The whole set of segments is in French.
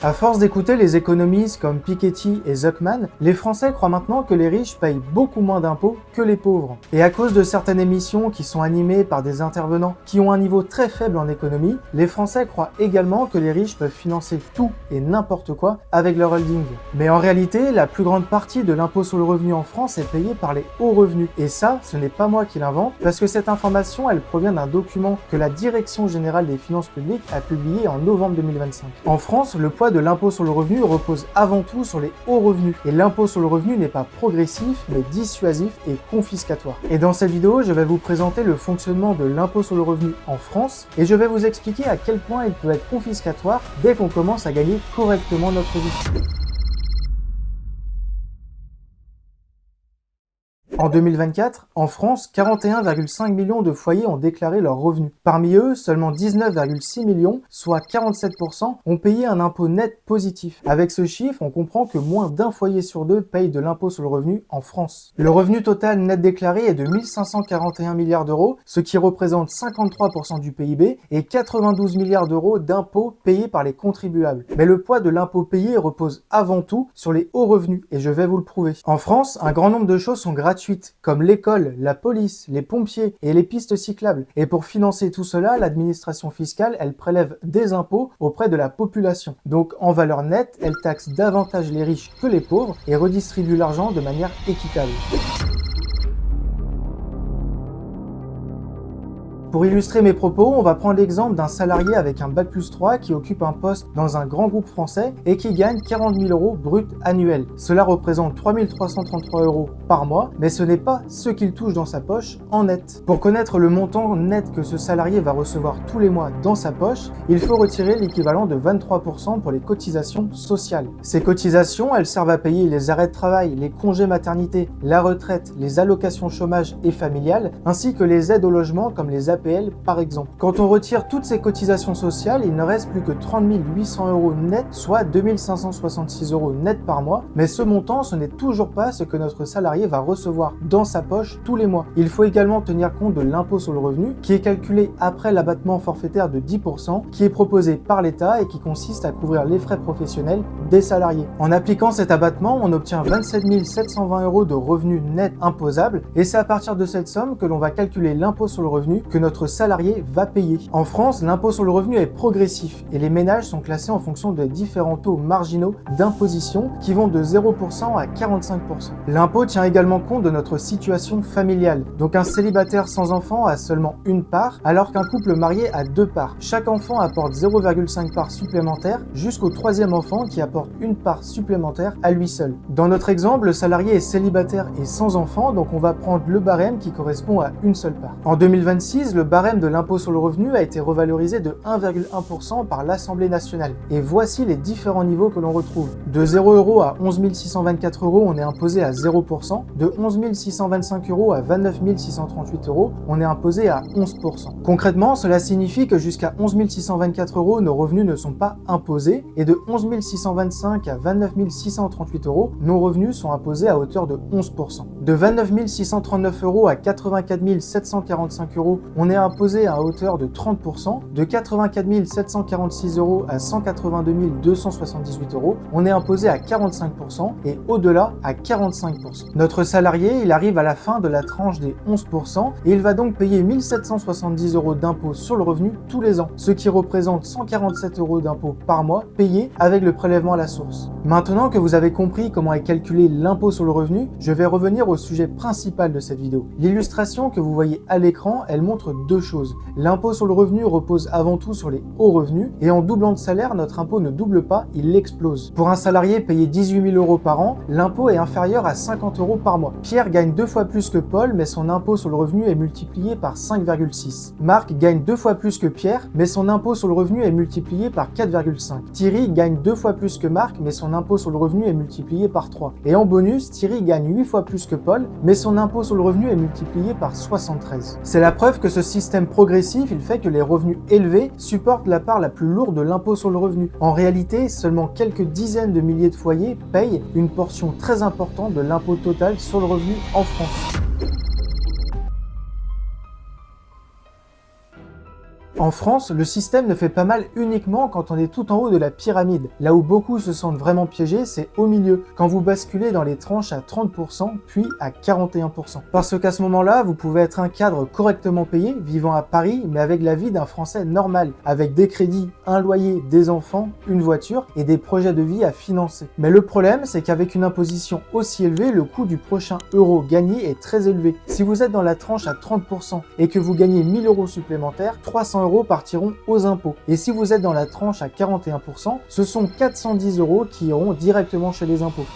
À force d'écouter les économistes comme Piketty et Zuckman, les Français croient maintenant que les riches payent beaucoup moins d'impôts que les pauvres. Et à cause de certaines émissions qui sont animées par des intervenants qui ont un niveau très faible en économie, les Français croient également que les riches peuvent financer tout et n'importe quoi avec leur holding. Mais en réalité, la plus grande partie de l'impôt sur le revenu en France est payée par les hauts revenus. Et ça, ce n'est pas moi qui l'invente, parce que cette information, elle provient d'un document que la Direction générale des finances publiques a publié en novembre 2025. En France, le poids de l'impôt sur le revenu repose avant tout sur les hauts revenus. Et l'impôt sur le revenu n'est pas progressif, mais dissuasif et confiscatoire. Et dans cette vidéo, je vais vous présenter le fonctionnement de l'impôt sur le revenu en France, et je vais vous expliquer à quel point il peut être confiscatoire dès qu'on commence à gagner correctement notre vie. En 2024, en France, 41,5 millions de foyers ont déclaré leurs revenus. Parmi eux, seulement 19,6 millions, soit 47%, ont payé un impôt net positif. Avec ce chiffre, on comprend que moins d'un foyer sur deux paye de l'impôt sur le revenu en France. Le revenu total net déclaré est de 1541 milliards d'euros, ce qui représente 53% du PIB et 92 milliards d'euros d'impôts payés par les contribuables. Mais le poids de l'impôt payé repose avant tout sur les hauts revenus, et je vais vous le prouver. En France, un grand nombre de choses sont gratuites, comme l'école, la police, les pompiers et les pistes cyclables. Et pour financer tout cela, l'administration fiscale, elle prélève des impôts auprès de la population. Donc en valeur nette, elle taxe davantage les riches que les pauvres et redistribue l'argent de manière équitable. Pour illustrer mes propos, on va prendre l'exemple d'un salarié avec un bac+3 qui occupe un poste dans un grand groupe français et qui gagne 40 000 euros brut annuels. Cela représente 3 333 euros par mois, mais ce n'est pas ce qu'il touche dans sa poche en net. Pour connaître le montant net que ce salarié va recevoir tous les mois dans sa poche, il faut retirer l'équivalent de 23% pour les cotisations sociales. Ces cotisations, elles servent à payer les arrêts de travail, les congés maternité, la retraite, les allocations chômage et familiales, ainsi que les aides au logement comme les APL par exemple. Quand on retire toutes ces cotisations sociales, il ne reste plus que 30 800 euros net, soit 2566 euros net par mois, mais ce montant, ce n'est toujours pas ce que notre salarié va recevoir dans sa poche tous les mois. Il faut également tenir compte de l'impôt sur le revenu, qui est calculé après l'abattement forfaitaire de 10%, qui est proposé par l'État et qui consiste à couvrir les frais professionnels des salariés. En appliquant cet abattement, on obtient 27 720 euros de revenus nets imposables, et c'est à partir de cette somme que l'on va calculer l'impôt sur le revenu que notre salarié va payer. En France, l'impôt sur le revenu est progressif et les ménages sont classés en fonction des différents taux marginaux d'imposition qui vont de 0% à 45%. L'impôt tient également compte de notre situation familiale. Donc un célibataire sans enfant a seulement une part, alors qu'un couple marié a deux parts. Chaque enfant apporte 0,5 part supplémentaire jusqu'au troisième enfant qui apporte une part supplémentaire à lui seul. Dans notre exemple, le salarié est célibataire et sans enfant, donc on va prendre le barème qui correspond à une seule part. En 2026, le barème de l'impôt sur le revenu a été revalorisé de 1,1% par l'Assemblée nationale. Et voici les différents niveaux que l'on retrouve. De 0 € à 11 624 €, on est imposé à 0%. De 11 625 € à 29 638 €, on est imposé à 11%. Concrètement, cela signifie que jusqu'à 11 624 €, nos revenus ne sont pas imposés. Et de 11 625 à 29 638 €, nos revenus sont imposés à hauteur de 11%. De 29 639 € à 84 745 €, on est imposé à hauteur de 30%, de 84 746 € à 182 278 €, on est imposé à 45% et au-delà à 45%. Notre salarié, il arrive à la fin de la tranche des 11% et il va donc payer 1 770 € d'impôt sur le revenu tous les ans, ce qui représente 147 € d'impôt par mois payés avec le prélèvement à la source. Maintenant que vous avez compris comment est calculé l'impôt sur le revenu, je vais revenir au sujet principal de cette vidéo. L'illustration que vous voyez à l'écran, elle montre deux choses. L'impôt sur le revenu repose avant tout sur les hauts revenus et en doublant de salaire, notre impôt ne double pas, il explose. Pour un salarié payé 18 000 € par an, l'impôt est inférieur à 50 € par mois. Pierre gagne 2 fois plus que Paul, mais son impôt sur le revenu est multiplié par 5,6. Marc gagne 2 fois plus que Pierre, mais son impôt sur le revenu est multiplié par 4,5. Thierry gagne 2 fois plus que Marc, mais son impôt sur le revenu est multiplié par 3. Et en bonus, Thierry gagne 8 fois plus que Paul, mais son impôt sur le revenu est multiplié par 73. C'est la preuve que ce système progressif, il fait que les revenus élevés supportent la part la plus lourde de l'impôt sur le revenu. En réalité, seulement quelques dizaines de milliers de foyers payent une portion très importante de l'impôt total sur le revenu en France. En France, le système ne fait pas mal uniquement quand on est tout en haut de la pyramide. Là où beaucoup se sentent vraiment piégés, c'est au milieu, quand vous basculez dans les tranches à 30% puis à 41%. Parce qu'à ce moment-là, vous pouvez être un cadre correctement payé, vivant à Paris, mais avec la vie d'un Français normal, avec des crédits, un loyer, des enfants, une voiture et des projets de vie à financer. Mais le problème, c'est qu'avec une imposition aussi élevée, le coût du prochain euro gagné est très élevé. Si vous êtes dans la tranche à 30% et que vous gagnez 1000 euros supplémentaires, 300 euros partiront aux impôts. Et si vous êtes dans la tranche à 41%, ce sont 410 euros qui iront directement chez les impôts.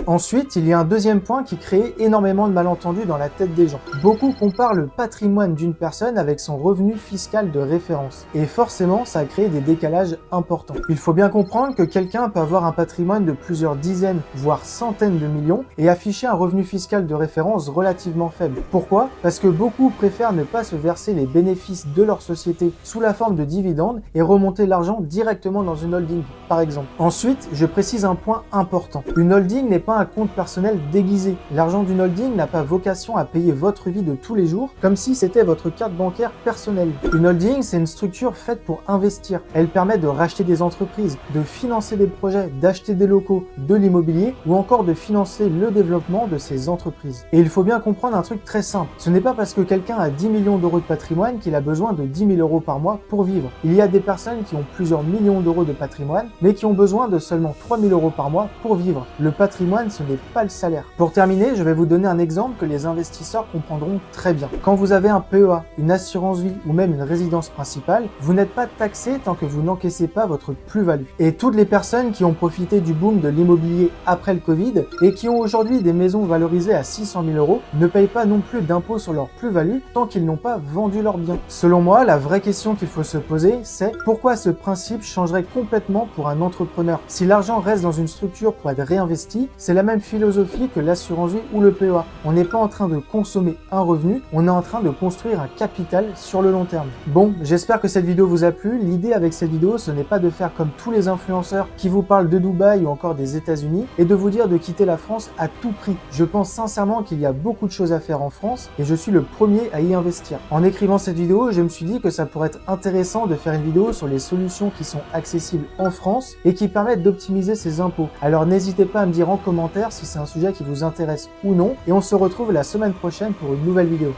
Ensuite, il y a un deuxième point qui crée énormément de malentendus dans la tête des gens. Beaucoup comparent le patrimoine d'une personne avec son revenu fiscal de référence. Et forcément, ça crée des décalages importants. Il faut bien comprendre que quelqu'un peut avoir un patrimoine de plusieurs dizaines, voire centaines de millions, et afficher un revenu fiscal de référence relativement faible. Pourquoi? Parce que beaucoup préfèrent ne pas se verser les bénéfices de leur société sous la forme de dividendes et remonter l'argent directement dans une holding, par exemple. Ensuite, je précise un point important. Une holding n'est pas un compte personnel déguisé. L'argent d'une holding n'a pas vocation à payer votre vie de tous les jours comme si c'était votre carte bancaire personnelle. Une holding, c'est une structure faite pour investir. Elle permet de racheter des entreprises, de financer des projets, d'acheter des locaux, de l'immobilier ou encore de financer le développement de ces entreprises. Et il faut bien comprendre un truc très simple. Ce n'est pas parce que quelqu'un a 10 millions d'euros de patrimoine qu'il a besoin de 10 000 euros par mois pour vivre. Il y a des personnes qui ont plusieurs millions d'euros de patrimoine mais qui ont besoin de seulement 3 000 euros par mois pour vivre. Le patrimoine, ce n'est pas le salaire. Pour terminer, je vais vous donner un exemple que les investisseurs comprendront très bien. Quand vous avez un PEA, une assurance vie ou même une résidence principale, vous n'êtes pas taxé tant que vous n'encaissez pas votre plus-value. Et toutes les personnes qui ont profité du boom de l'immobilier après le Covid et qui ont aujourd'hui des maisons valorisées à 600 000 euros ne payent pas non plus d'impôt sur leur plus-value tant qu'ils n'ont pas vendu leurs biens. Selon moi, la vraie question qu'il faut se poser, c'est pourquoi ce principe changerait complètement pour un entrepreneur? Si l'argent reste dans une structure pour être réinvesti, c'est la même philosophie que l'assurance vie ou le PEA. On n'est pas en train de consommer un revenu, on est en train de construire un capital sur le long terme. Bon, j'espère que cette vidéo vous a plu. L'idée avec cette vidéo, ce n'est pas de faire comme tous les influenceurs qui vous parlent de Dubaï ou encore des États-Unis et de vous dire de quitter la France à tout prix. Je pense sincèrement qu'il y a beaucoup de choses à faire en France et je suis le premier à y investir. En écrivant cette vidéo, je me suis dit que ça pourrait être intéressant de faire une vidéo sur les solutions qui sont accessibles en France et qui permettent d'optimiser ses impôts. Alors n'hésitez pas à me dire en commentaire si c'est un sujet qui vous intéresse ou non et on se retrouve la semaine prochaine pour une nouvelle vidéo.